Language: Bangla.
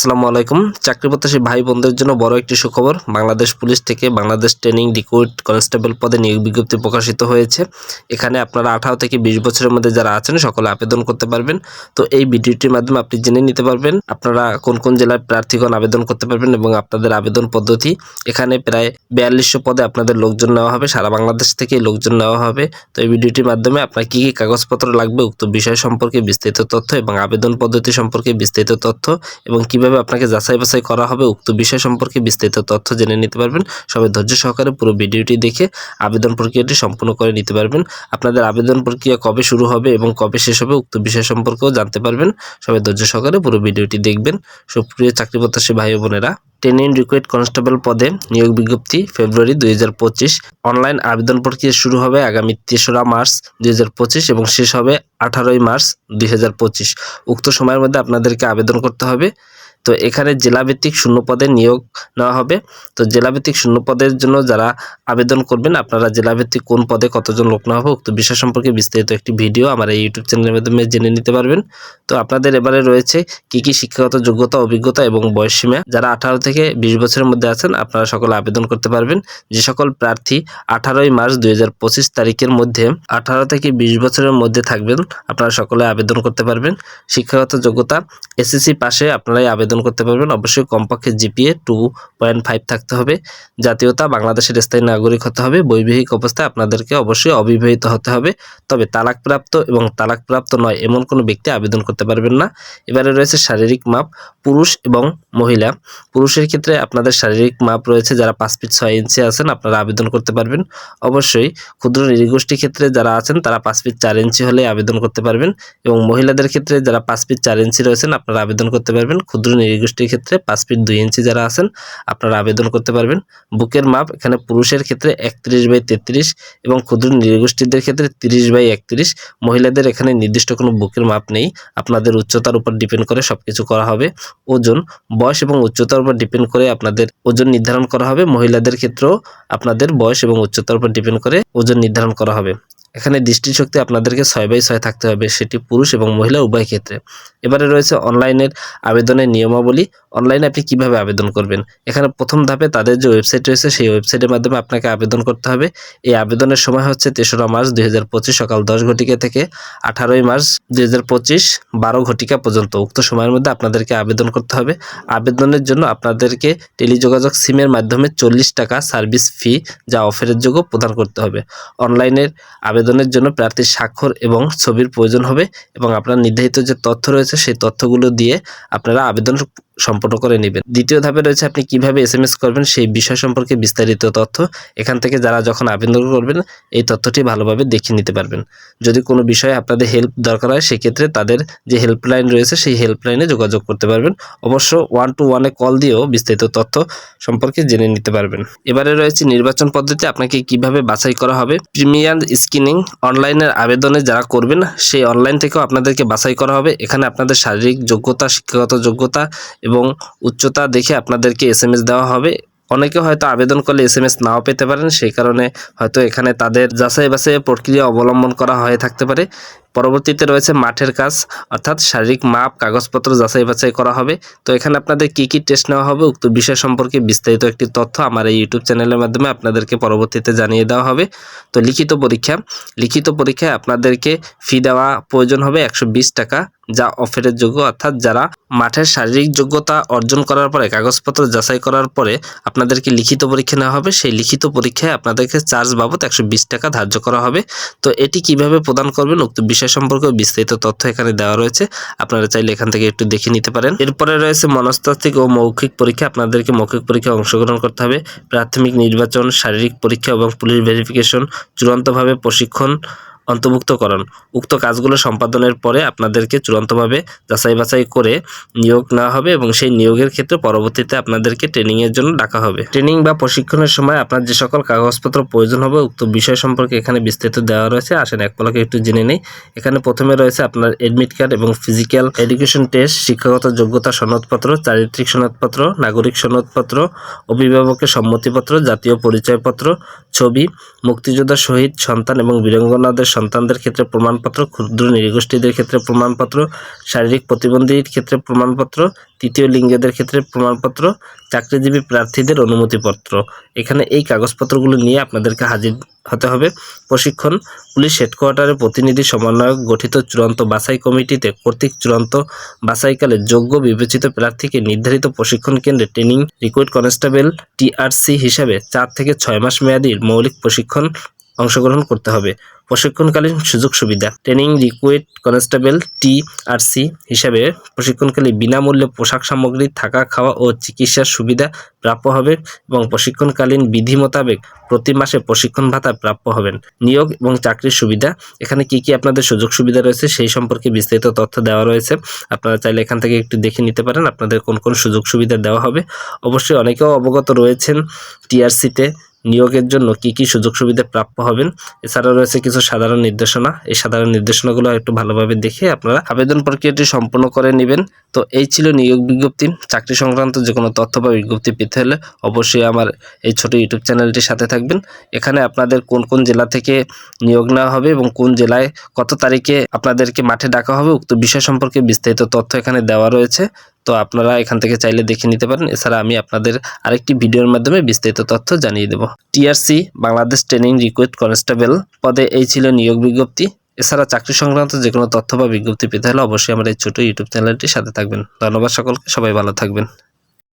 আসসালামু আলাইকুম। চাকরি প্রত্যাশী ভাই বোনদের জন্য বড় একটি সুখবর। বাংলাদেশ পুলিশ থেকে বাংলাদেশ ট্রেনিং রিক্রুট কনস্টেবল পদে নিয়োগ বিজ্ঞপ্তি প্রকাশিত হয়েছে। এখানে আপনারা 18 থেকে 20 বছরের মধ্যে যারা আছেন সকলে আবেদন করতে পারবেন। তো এই ভিডিওটির মাধ্যমে আপনি জেনে নিতে পারবেন আপনারা কোন কোন জেলার প্রার্থীগণ আবেদন করতে পারবেন এবং আপনাদের আবেদন পদ্ধতি। এখানে প্রায় 4200 পদে আপনাদের লোকজন নেওয়া হবে, সারা বাংলাদেশ থেকে লোকজন নেওয়া হবে। তো এই ভিডিওটির মাধ্যমে আপনার কি কি কাগজপত্র লাগবে উক্ত বিষয় সম্পর্কে বিস্তারিত তথ্য এবং আবেদন পদ্ধতি সম্পর্কে বিস্তারিত তথ্য এবং কিভাবে আপনাকে যাচাই বাছাই করা হবে উক্ত বিষয় সম্পর্কে বিস্তারিত তথ্য জেনে নিতে পারবেন। সবাই ধৈর্য সহকারে পুরো ভিডিওটি দেখে আবেদন প্রক্রিয়াটি সম্পূর্ণ করে নিতে পারবেন। আপনাদের আবেদন প্রক্রিয়া কবে শুরু হবে এবং কবে শেষ হবে উক্ত বিষয় সম্পর্কেও জানতে পারবেন। সবাই ধৈর্য সহকারে পুরো ভিডিওটি দেখবেন। সুপ্রিয় চাকরি প্রত্যাশী ভাই ও বোনেরা, ট্রেনিং রিক্রুট কনস্টেবল পদে নিয়োগ বিজ্ঞপ্তি ফেব্রুয়ারি 2025। অনলাইন আবেদন প্রক্রিয়া শুরু হবে আগামী 3রা মার্চ 2025 এবং শেষ হবে 18ই মার্চ 2025। উক্ত সময়ের মধ্যে আপনাদেরকে আবেদন করতে হবে। তো এখানে জেলাভিত্তিক শূন্য পদে নিয়োগ নেওয়া হবে। তো জেলাভিত্তিক শূন্য পদের জন্য যারা আবেদন করবেন আপনারা জেলাভিত্তিক কোন পদে কতজন লোক নেওয়া হবে উক্ত বিষয় সম্পর্কে বিস্তারিত একটি ভিডিও আমার এই ইউটিউব চ্যানেলের মাধ্যমে জেনে নিতে পারবেন। তো আপনাদের এবারে রয়েছে কি কি শিক্ষাগত যোগ্যতা, অভিজ্ঞতা এবং বয়সসীমা। যারা 18 থেকে 20 বছরের মধ্যে আছেন আপনারা সকলে আবেদন করতে পারবেন। যে সকল প্রার্থী 18ই মার্চ 2025 তারিখের মধ্যে 18 থেকে 20 বছরের মধ্যে থাকবেন আপনারা সকলে আবেদন করতে পারবেন। শিক্ষাগত যোগ্যতা এসএসসি পাশে আপনারাই আবেদন করতে পারবেন। অবশ্যই কমপক্ষে জিপিএ 2.5 থাকতে হবে। জাতীয়তা বাংলাদেশের স্থায়ী নাগরিক হতে হবে। বৈবাহিক অবস্থায় আপনাদেরকে অবশ্যই অবিবাহিত হতে হবে। তবে তালাকপ্রাপ্ত এবং তালাকপ্রাপ্ত নয় এমন কোনো ব্যক্তি আবেদন করতে পারবেন না। এবারে রয়েছে শারীরিক মাপ পুরুষ এবং মহিলা। পুরুষের ক্ষেত্রে আপনাদের শারীরিক মাপ রয়েছে যারা 5 ফিট 6 ইঞ্চি আছেন আপনারা আবেদন করতে পারবেন। অবশ্যই ক্ষুদ্র নৃগোষ্ঠী ক্ষেত্রে যারা আছেন তারা 5 ফিট 4 ইঞ্চি হলে আবেদন করতে পারবেন এবং মহিলাদের ক্ষেত্রে যারা 5 ফিট 4 ইঞ্চি রয়েছেন আপনারা আবেদন করতে পারবেন। ক্ষুদ্র নৃগোষ্ঠীর ক্ষেত্রে 5 ফিট 2 ইঞ্চি যারা আছেন আপনারা আবেদন করতে পারবেন। বুকের মাপ এখানে পুরুষের ক্ষেত্রে 31/33 এবং ক্ষুদ্র নৃগোষ্ঠীদের ক্ষেত্রে 30/31। মহিলাদের এখানে নির্দিষ্ট কোনো বুকের মাপ নেই, আপনাদের উচ্চতার উপর ডিপেন্ড করে সবকিছু করা হবে। ওজন, বয়স এবং উচ্চতার উপর ডিপেন্ড করে আপনাদের ওজন নির্ধারণ করা হবে। মহিলাদের ক্ষেত্রেও আপনাদের বয়স এবং উচ্চতার উপর ডিপেন্ড করে ওজন নির্ধারণ করা হবে। এখানে দৃষ্টিশক্তি আপনাদেরকে 6/6 থাকতে হবে, সেটি পুরুষ এবং মহিলা উভয় ক্ষেত্রে। এবারে রয়েছে অনলাইনের আবেদনের নিয়মাবলী। অনলাইনে আপনি কিভাবে আবেদন করবেন। এখানে প্রথম ধাপে তাদের যে ওয়েবসাইট রয়েছে সেই ওয়েবসাইটের মাধ্যমে আপনাকে আবেদন করতে হবে। এই আবেদনের সময় হচ্ছে 3রা মার্চ 2025 সকাল 10 ঘটিকা থেকে 18ই মার্চ 2025 12 ঘটিকা পর্যন্ত। উক্ত সময়ের মধ্যে আপনাদেরকে আবেদন করতে হবে। আবেদনের জন্য আপনাদেরকে টেলিযোগাযোগ সিমের মাধ্যমে 40 টাকা সার্ভিস ফি যা অফারের যোগ্য প্রদান করতে হবে। অনলাইনের আবেদনের জন্য প্রার্থীর স্বাক্ষর এবং ছবির প্রয়োজন হবে এবং আপনার নির্ধারিত যে তথ্য রয়েছে সেই তথ্যগুলো দিয়ে আপনারা আবেদন সম্পন্ন করে নেবেন। দ্বিতীয় ধাপে রয়েছে আপনি কিভাবে SMS করবেন সেই বিষয় সম্পর্কে বিস্তারিত তথ্য। এখান থেকে যারা যখন আবেদন করবেন এই তথ্যটি ভালোভাবে দেখে নিতে পারবেন। যদি কোনো বিষয়ে আপনাদের হেল্প দরকার হয় সেক্ষেত্রে তাদের যে হেল্পলাইন রয়েছে সেই হেল্পলাইনে যোগাযোগ করতে পারবেন। অবশ্য 1-to-1 কল দিয়েও বিস্তারিত তথ্য সম্পর্কে জেনে নিতে পারবেন। এবারে রয়েছে নির্বাচন পদ্ধতি, আপনাকে কিভাবে বাছাই করা হবে। প্রিমিয়ার স্ক্রিনিং অনলাইনের আবেদনে যারা করবেন সেই অনলাইন থেকেও আপনাদেরকে বাছাই করা হবে। এখানে আপনাদের শারীরিক যোগ্যতা, শিক্ষাগত যোগ্যতা এবং উচ্চতা দেখে আপনাদেরকে SMS দেওয়া হবে। অনেকে হয়তো আবেদন করলে SMS নাও পেতে পারেন, সেই কারণে হয়তো এখানে তাদের যাচাই বাছাই প্রক্রিয়া অবলম্বন করা হয়ে থাকতে পারে। পরবর্তীতে রয়েছে মাঠের কাজ, অর্থাৎ শারীরিক মাপ কাগজপত্র যাচাই বাছাই করা হবে। তো এখানে আপনাদের কি কি টেস্ট নেওয়া হবে উক্ত বিষয় সম্পর্কে বিস্তারিত একটি তথ্য আমার এই ইউটিউব চ্যানেলের মাধ্যমে আপনাদেরকে পরবর্তীতে জানিয়ে দেওয়া হবে। তো লিখিত পরীক্ষায় আপনাদেরকে ফি দেওয়া প্রয়োজন হবে 120 টাকা যা অফারের যোগ্য। অর্থাৎ যারা মাঠের শারীরিক যোগ্যতা অর্জন করার পরে কাগজপত্র যাচাই করার পরে আপনাদেরকে লিখিত পরীক্ষা নেওয়া হবে, সেই লিখিত পরীক্ষায় আপনাদেরকে চার্জ বাবদ 120 টাকা ধার্য করা হবে। তো এটি কিভাবে প্রদান করবেন উক্ত বিষয় সম্পর্কে বিস্তারিত তথ্য এখানে দেওয়া রয়েছে, আপনারা চাইলে এখান থেকে একটু দেখে নিতে পারেন। এরপরে রয়েছে মনস্তাত্ত্বিক ও মৌখিক পরীক্ষা। আপনাদেরকে মৌখিক পরীক্ষায় অংশগ্রহণ করতে হবে। প্রাথমিক নির্বাচন, শারীরিক পরীক্ষা এবং পুলিশ ভেরিফিকেশন, চূড়ান্তভাবে প্রশিক্ষণ অন্তর্ভুক্তকরণ। উক্ত কাজগুলো সম্পাদনের পরে আপনাদেরকে চূড়ান্তভাবে যাচাই বাছাই করে নিয়োগ নেওয়া হবে এবং সেই নিয়োগের ক্ষেত্রে পরবর্তীতে আপনাদেরকে ট্রেনিংয়ের জন্য ডাকা হবে। ট্রেনিং বা প্রশিক্ষণের সময় আপনার যে সকল কাগজপত্র প্রয়োজন হবে উক্ত বিষয় সম্পর্কে এখানে বিস্তারিত দেওয়া রয়েছে। আসেন এক পলকে একটু জেনে নেই। এখানে প্রথমে রয়েছে আপনার এডমিট কার্ড এবং ফিজিক্যাল এডুকেশন টেস্ট, শিক্ষাগত যোগ্যতা সনদপত্র, চারিত্রিক সনদপত্র, নাগরিক সনদপত্র, অভিভাবকের সম্মতিপত্র, জাতীয় পরিচয়পত্র, ছবি, মুক্তিযোদ্ধা শহীদ সন্তান এবং বীরাঙ্গনাদের সন্তানদের ক্ষেত্রে প্রমাণপত্র, ক্ষুদ্র নৃগোষ্ঠীদের ক্ষেত্রে প্রমাণপত্র, শারীরিক প্রতিবন্ধীর ক্ষেত্রে প্রমাণপত্র, তৃতীয় লিঙ্গেদের ক্ষেত্রে প্রমাণপত্র, চাকরিজীবী প্রার্থীদের অনুমতিপত্র। এখানে এই কাগজপত্রগুলো নিয়ে আপনাদেরকে হাজির হতে হবে। প্রশিক্ষণ পুলিশ হেডকোয়ার্টারে প্রতিনিধি সমন্বয়ক গঠিত চূড়ান্ত বাছাই কমিটিতে কর্তৃক চূড়ান্ত বাছাইকালে যোগ্য বিবেচিত প্রার্থীকে নির্ধারিত প্রশিক্ষণ কেন্দ্রে ট্রেনিং রিক্রুট কনস্টেবল টিআরসি হিসাবে 4 থেকে 6 মাস মেয়াদী মৌলিক প্রশিক্ষণ অংশগ্রহণ করতে হবে। প্রশিক্ষণকালীন সুযোগ সুবিধা ট্রেনিং রিক্রুট কনস্টেবল টিআরসি হিসাবে প্রশিক্ষণকালে বিনামূল্যে পোশাক সামগ্রী, থাকা, খাওয়া ও চিকিৎসার সুবিধা প্রাপ্য হবে এবং প্রশিক্ষণকালীন বিধি মোতাবেক প্রতি মাসে প্রশিক্ষণ ভাতা প্রাপ্য হবেন। নিয়োগ এবং চাকরির সুবিধা, এখানে কি কি আপনাদের সুযোগ সুবিধা রয়েছে সেই সম্পর্কে বিস্তারিত তথ্য দেওয়া রয়েছে। আপনারা চাইলে এখান থেকে একটু দেখে নিতে পারেন আপনাদের কোন কোন সুযোগ সুবিধা দেওয়া হবে। অবশ্যই অনেকেও অবগত রয়েছেন টিআরসিতে নিয়োগের জন্য কি কি সুযোগ সুবিধা প্রাপ্য হবেন। এছাড়াও রয়েছে কিছু সাধারণ নির্দেশনা। এই সাধারণ নির্দেশনাগুলো একটু ভালোভাবে দেখে আপনারা আবেদন প্রক্রিয়াটি সম্পূর্ণ করে নেবেন। তো এই ছিল নিয়োগ বিজ্ঞপ্তি। চাকরি সংক্রান্ত যে কোনো তথ্য বা বিজ্ঞপ্তি পেতে হলে অবশ্যই আমার এই ছোট ইউটিউব চ্যানেলটির সাথে থাকবেন। এখানে আপনাদের কোন কোন জেলা থেকে নিয়োগ নেওয়া হবে এবং কোন জেলায় কত তারিখে আপনাদেরকে মাঠে ডাকা হবে উক্ত বিষয় সম্পর্কে বিস্তারিত তথ্য এখানে দেওয়া রয়েছে। তো আপনারা এখান থেকে চাইলে দেখে নিতে পারেন। এছাড়া আমি আপনাদের আরেকটি ভিডিওর মাধ্যমে বিস্তারিত তথ্য জানিয়ে দেব। TRC Bangladesh training recruit constable পদে এই ছিল নিয়োগ বিজ্ঞপ্তি। এছাড়া চাকরি সংক্রান্ত যে কোনো তথ্য বা বিজ্ঞপ্তি পেতে হলে অবশ্যই আমার এই ছোট ইউটিউব চ্যানেলটির সাথে থাকবেন। ধন্যবাদ সকলকে, সবাই ভালো থাকবেন।